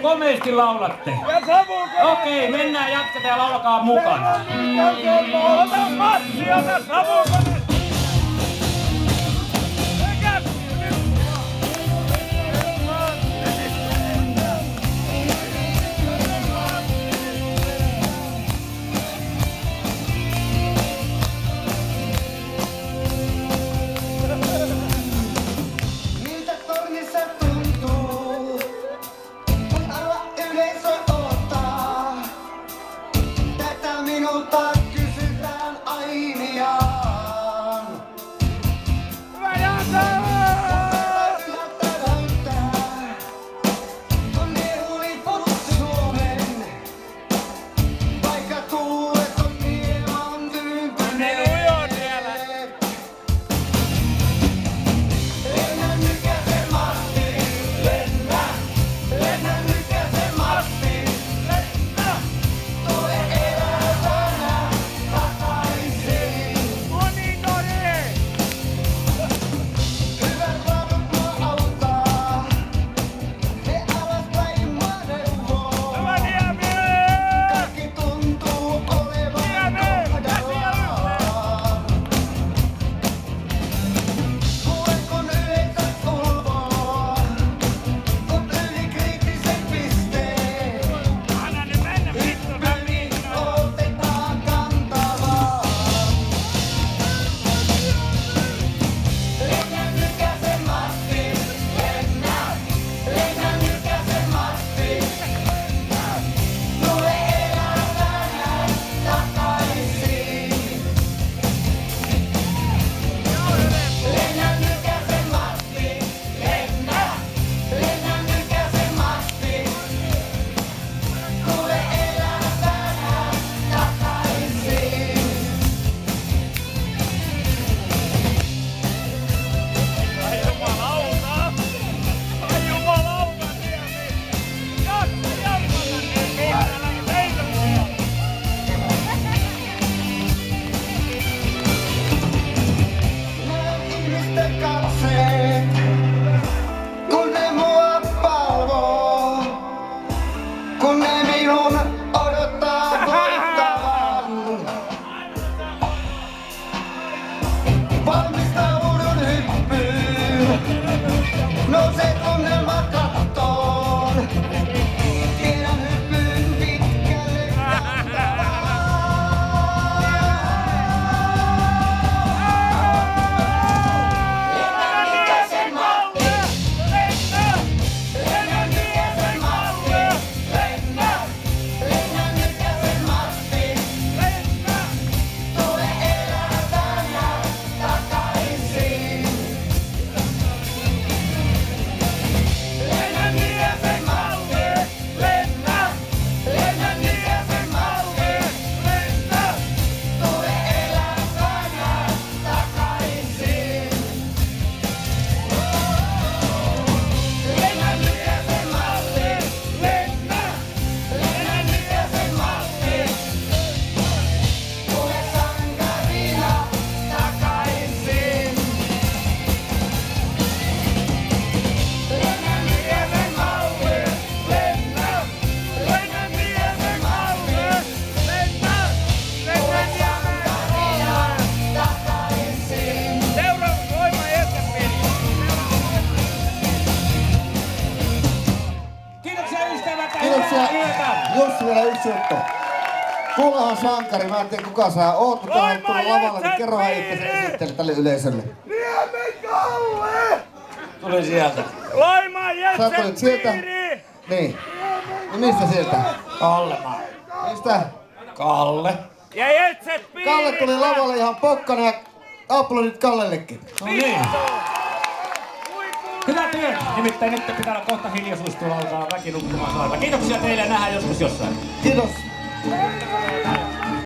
Komeasti laulatte. Okei, mennään, jatketaan ja laulakaa mukana. Ota Matti, ota savukone! Jussi, vielä yksi juttu. Kuulehan sankari, mä en tiedä kuka sä oot, mutta olet tullut lavalle, niin kerrohan itse sen esittely tälle yleisölle. Niemen Kalle! Tuli sieltä. Loimaan Jetsen Sä tulit sieltä? piiri! Niin. Ja mistä sieltä? Kallemaa. Mistä? Kalle. Ja Jetset piiri! Kalle tuli lavalle ihan pokkana ja aplodit Kallellekin. No niin. Hyvä työ. Nimittäin nyt pitää olla kohta hiljaisuus tuolla, alkaa väki nukkumaan saada. Kiitoksia teille ja nähdään joskus jossain. Kiitos.